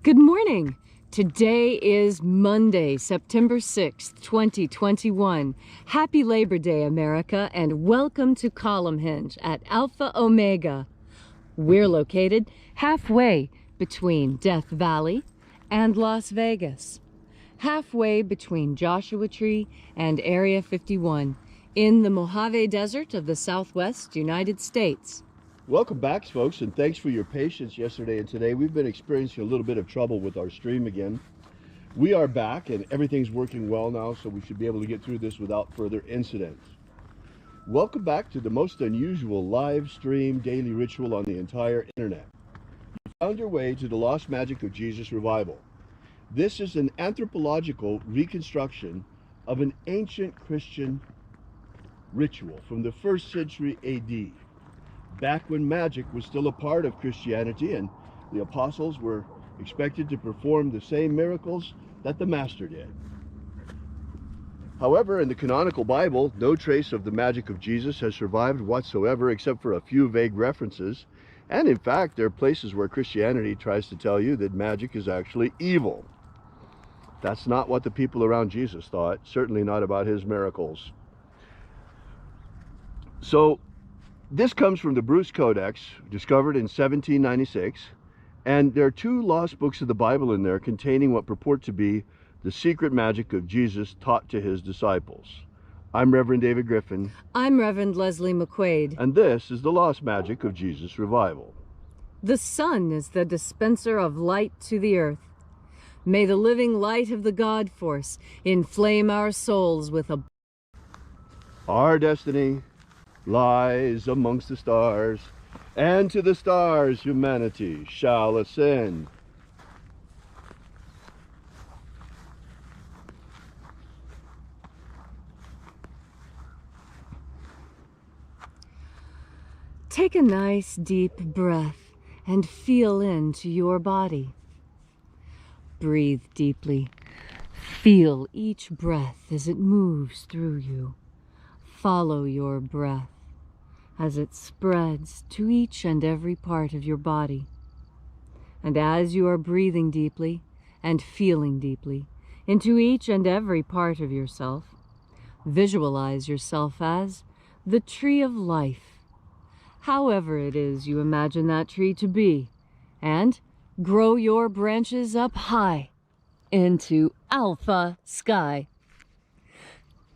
Good morning. Today is Monday, September 6th, 2021. Happy Labor Day, America, and welcome to Column Hinge at Alpha Omega. We're located halfway between Death Valley and Las Vegas, halfway between Joshua Tree and Area 51 in the Mojave Desert of the Southwest United States. Welcome back, folks, and thanks for your patience yesterday and today. We've been experiencing a little bit of trouble with our stream again. We are back and everything's working well now, so we should be able to get through this without further incidents. Welcome back to the most unusual live stream daily ritual on the entire internet. You found your way to the Lost Magic of Jesus revival. This is an anthropological reconstruction of an ancient Christian ritual from the 1st century AD. Back when magic was still a part of Christianity and the apostles were expected to perform the same miracles that the Master did. However, in the canonical Bible, no trace of the magic of Jesus has survived whatsoever except for a few vague references. And in fact, there are places where Christianity tries to tell you that magic is actually evil. That's not what the people around Jesus thought, certainly not about his miracles. So, this comes from the Bruce Codex, discovered in 1796, and there are 2 lost books of the Bible in there containing what purport to be the secret magic of Jesus taught to his disciples. I'm Reverend David Griffin. I'm Reverend Leslie McQuade. And this is the Lost Magic of Jesus revival. The sun is the dispenser of light to the earth. May the living light of the God force inflame our souls with a... Our destiny lies amongst the stars, and to the stars humanity shall ascend. Take a nice deep breath and feel into your body. Breathe deeply. Feel each breath as it moves through you. Follow your breath as it spreads to each and every part of your body. And as you are breathing deeply and feeling deeply into each and every part of yourself, visualize yourself as the tree of life, however it is you imagine that tree to be, and grow your branches up high into Alpha Sky.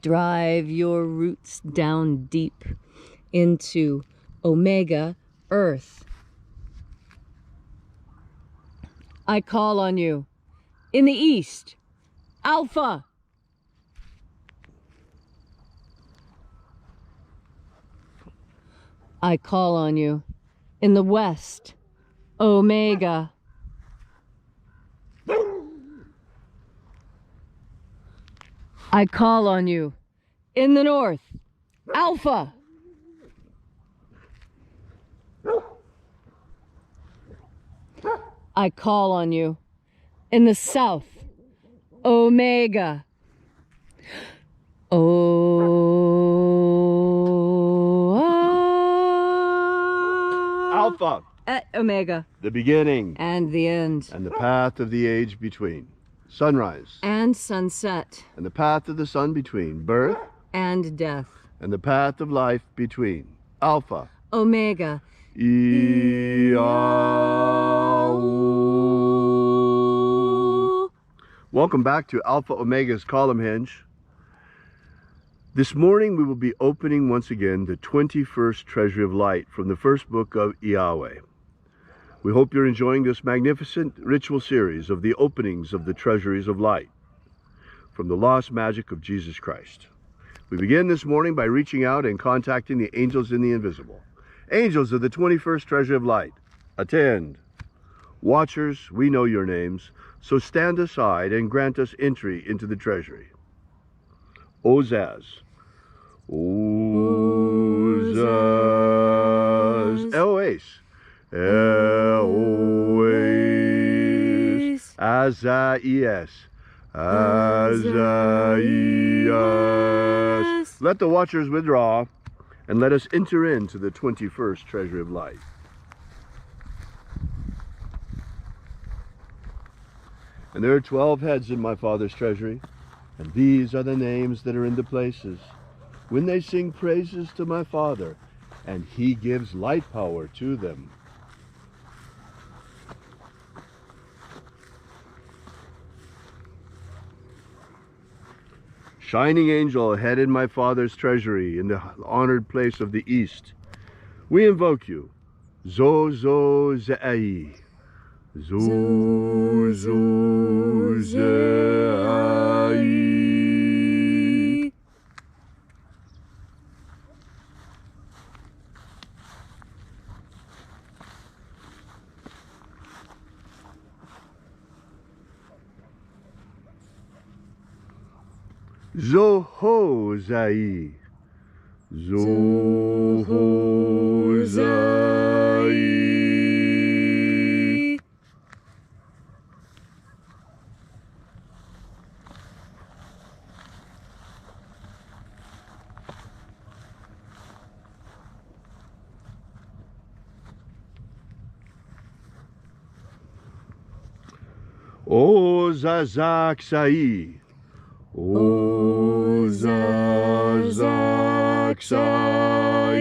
Drive your roots down deep into Omega Earth. I call on you in the east, Alpha. I call on you in the west, Omega. I call on you in the north, Alpha. I call on you in the south, Omega. Alpha. Omega. The beginning. And the end. And the path of the age between. Sunrise. And sunset. And the path of the sun between. Birth. And death. And the path of life between. Alpha. Omega. IAO. Welcome back to Alpha Omega's Column Hinge. This morning we will be opening once again the 21st Treasury of Light from the first book of Yahweh. We hope you're enjoying this magnificent ritual series of the openings of the treasuries of light from the lost magic of Jesus Christ. We begin this morning by reaching out and contacting the angels in the invisible. Angels of the 21st Treasury of Light, attend. Watchers, we know your names, so stand aside and grant us entry into the treasury. Ozaz. Ozaz. Eloes. Eloes. Azaias. Azaias. Let the watchers withdraw, and let us enter into the 21st Treasury of Light. And there are 12 heads in my Father's treasury, and these are the names that are in the places. When they sing praises to my Father, and he gives light power to them. Shining angel, head in my Father's treasury, in the honored place of the east, we invoke you. Zo zo ze'ai. Zo zo ze'ai. Zo ho zai. Zo ho zai. O zazak sai. O zazak sai.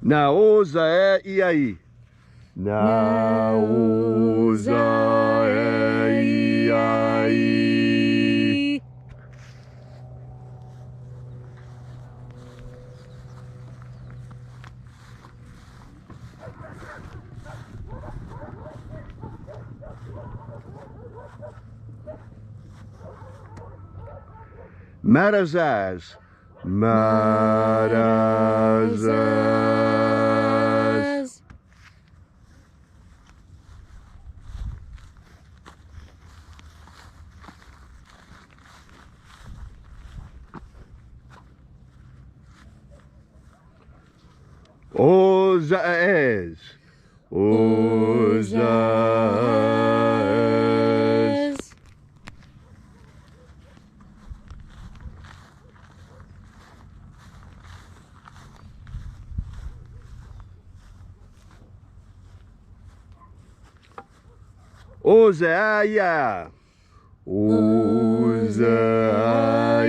Na o za e ai. Na o za e ai. Marazaz. Marazaz. O zaez. O zaez. O zaaya. O zaaya.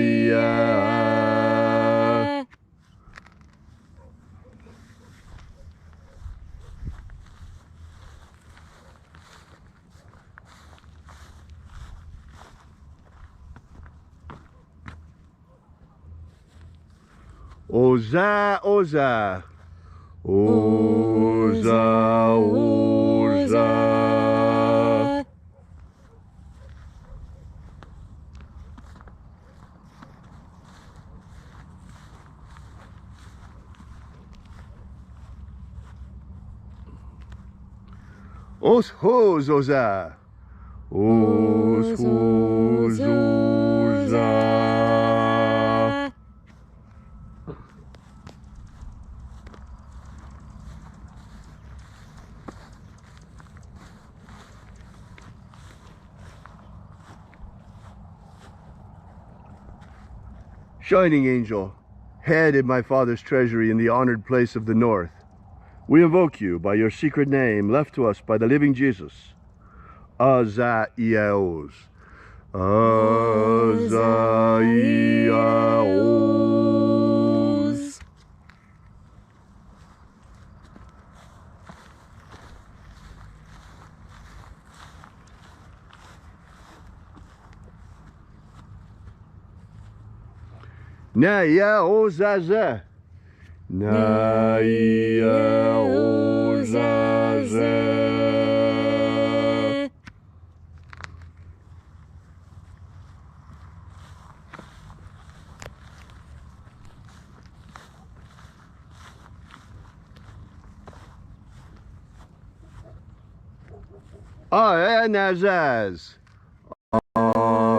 Oza, oza. Oza, oza. Os hos, oza. Os hos, oza. Shining angel, head in my Father's treasury in the honored place of the north, we invoke you by your secret name left to us by the living Jesus. Azaiaos. Azaiaos. Naya ozaza. Naya ozaza. Anazaz. Anazaz.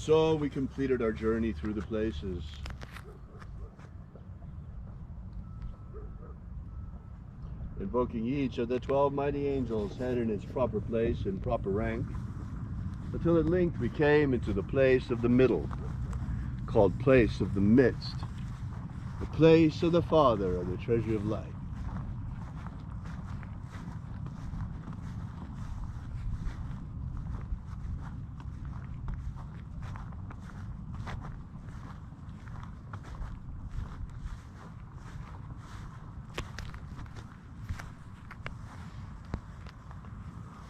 So we completed our journey through the places. Invoking each of the 12 mighty angels head in its proper place and proper rank, until at length we came into the place of the middle, called place of the midst, the place of the Father of the treasure of light.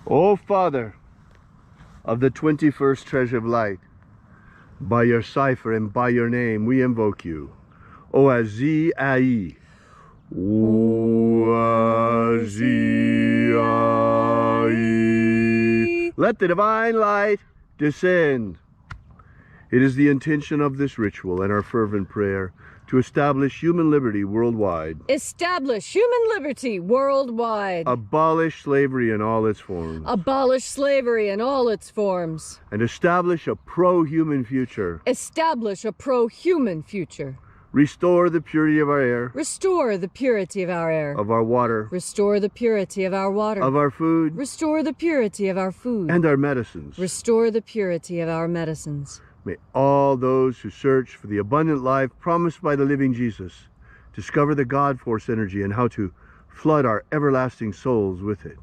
O Father of the 21st treasure of light, by your cipher and by your name we invoke you. O-A-Z-A-I. O-A-Z-A-I. Let the divine light descend. It is the intention of this ritual and our fervent prayer to establish human liberty worldwide. Establish human liberty worldwide. Abolish slavery in all its forms. Abolish slavery in all its forms. And establish a pro-human future. Establish a pro-human future. Restore the purity of our air. Restore the purity of our air. Of our water. Restore the purity of our water. Of our food. Restore the purity of our food. And our medicines. Restore the purity of our medicines. May all those who search for the abundant life promised by the living Jesus discover the God force energy and how to flood our everlasting souls with it.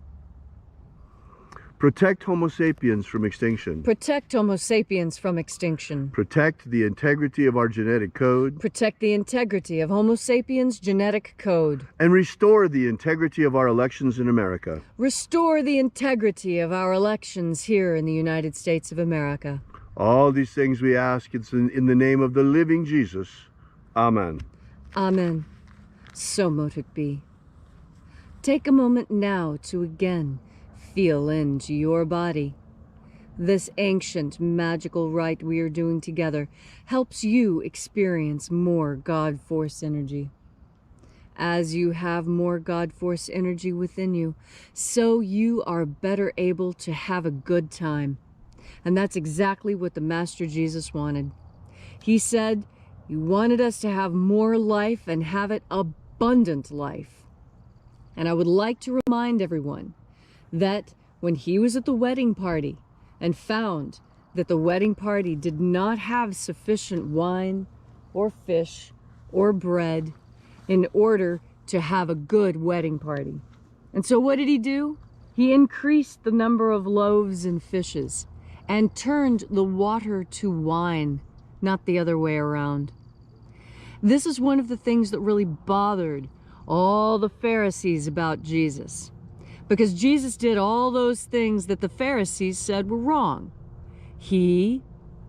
Protect Homo sapiens from extinction. Protect Homo sapiens from extinction. Protect the integrity of our genetic code. Protect the integrity of Homo sapiens' genetic code. And restore the integrity of our elections in America. Restore the integrity of our elections here in the United States of America. All these things we ask in the name of the living Jesus. Amen. Amen. So mote it be. Take a moment now to again feel into your body. This ancient magical rite we are doing together helps you experience more God Force energy. As you have more God Force energy within you, so you are better able to have a good time. And that's exactly what the Master Jesus wanted. He said he wanted us to have more life and have it abundant life. And I would like to remind everyone that when he was at the wedding party and found that the wedding party did not have sufficient wine or fish or bread in order to have a good wedding party. And so what did he do? He increased the number of loaves and fishes and turned the water to wine, not the other way around. This is one of the things that really bothered all the Pharisees about Jesus, because Jesus did all those things that the Pharisees said were wrong. He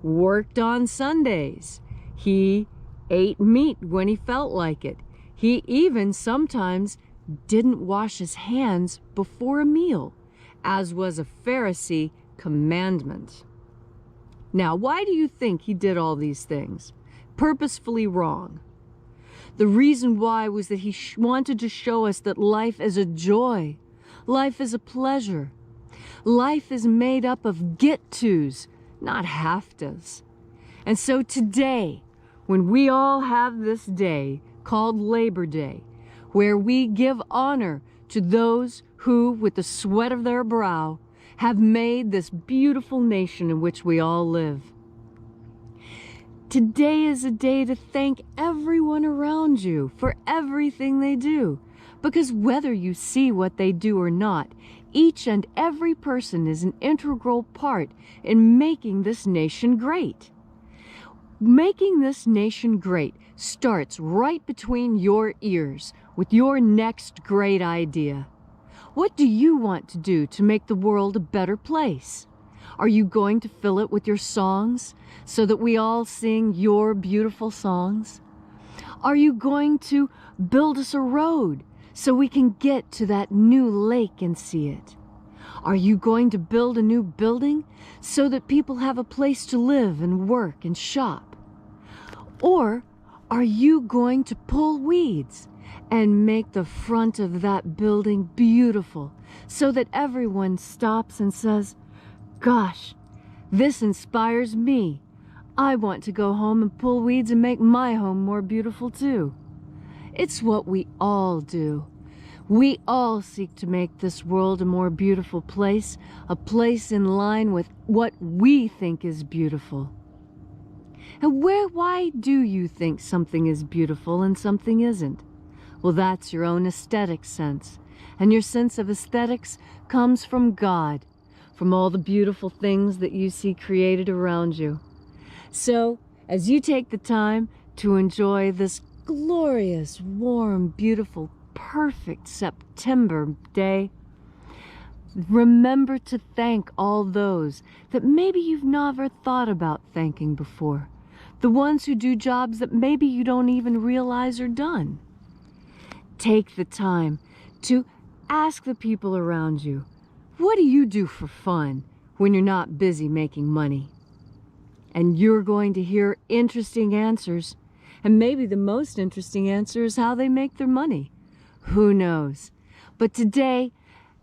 worked on Sundays. He ate meat when he felt like it. He even sometimes didn't wash his hands before a meal, as was a Pharisee commandment. Now, why do you think he did all these things? Purposefully wrong. The reason why was that he wanted to show us that life is a joy. Life is a pleasure. Life is made up of get-tos, not have-tos. And so today, when we all have this day called Labor Day, where we give honor to those who, with the sweat of their brow, have made this beautiful nation in which we all live. Today is a day to thank everyone around you for everything they do, because whether you see what they do or not, each and every person is an integral part in making this nation great. Making this nation great starts right between your ears with your next great idea. What do you want to do to make the world a better place? Are you going to fill it with your songs so that we all sing your beautiful songs? Are you going to build us a road so we can get to that new lake and see it? Are you going to build a new building so that people have a place to live and work and shop? Or are you going to pull weeds and make the front of that building beautiful so that everyone stops and says, "Gosh, this inspires me. I want to go home and pull weeds and make my home more beautiful too. It's what we all do. We all seek to make this world a more beautiful place, a place in line with what we think is beautiful. And why do you think something is beautiful and something isn't? Well, that's your own aesthetic sense. And your sense of aesthetics comes from God, from all the beautiful things that you see created around you. So, as you take the time to enjoy this glorious, warm, beautiful, perfect September day, remember to thank all those that maybe you've never thought about thanking before. The ones who do jobs that maybe you don't even realize are done. Take the time to ask the people around you, what do you do for fun when you're not busy making money? And you're going to hear interesting answers. And maybe the most interesting answer is how they make their money. Who knows? But today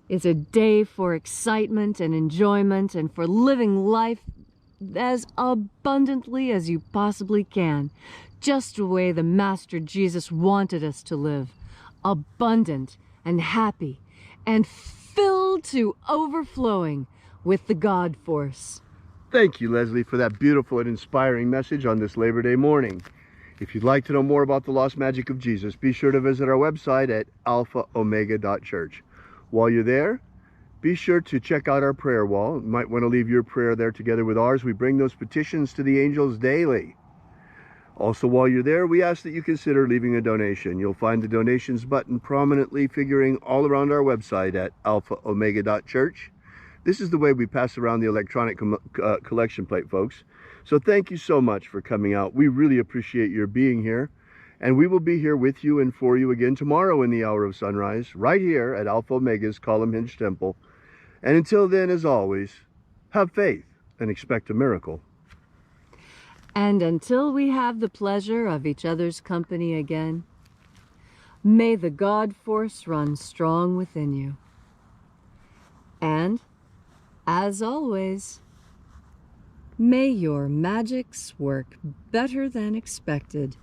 is a day for excitement and enjoyment and for living life as abundantly as you possibly can. Just the way the Master Jesus wanted us to live. Abundant and happy and filled to overflowing with the God force. Thank you, Leslie, for that beautiful and inspiring message on this Labor Day morning. If you'd like to know more about the lost magic of Jesus, be sure to visit our website at alphaomega.church. While you're there, be sure to check out our prayer wall. You might want to leave your prayer there together with ours. We bring those petitions to the angels daily. Also, while you're there, we ask that you consider leaving a donation. You'll find the donations button prominently figuring all around our website at alphaomega.church. This is the way we pass around the electronic collection plate, folks. So thank you so much for coming out. We really appreciate your being here. And we will be here with you and for you again tomorrow in the hour of sunrise, right here at Alpha Omega's Column Hinge Temple. And until then, as always, have faith and expect a miracle. And until we have the pleasure of each other's company again, may the God force run strong within you. And, as always, may your magics work better than expected.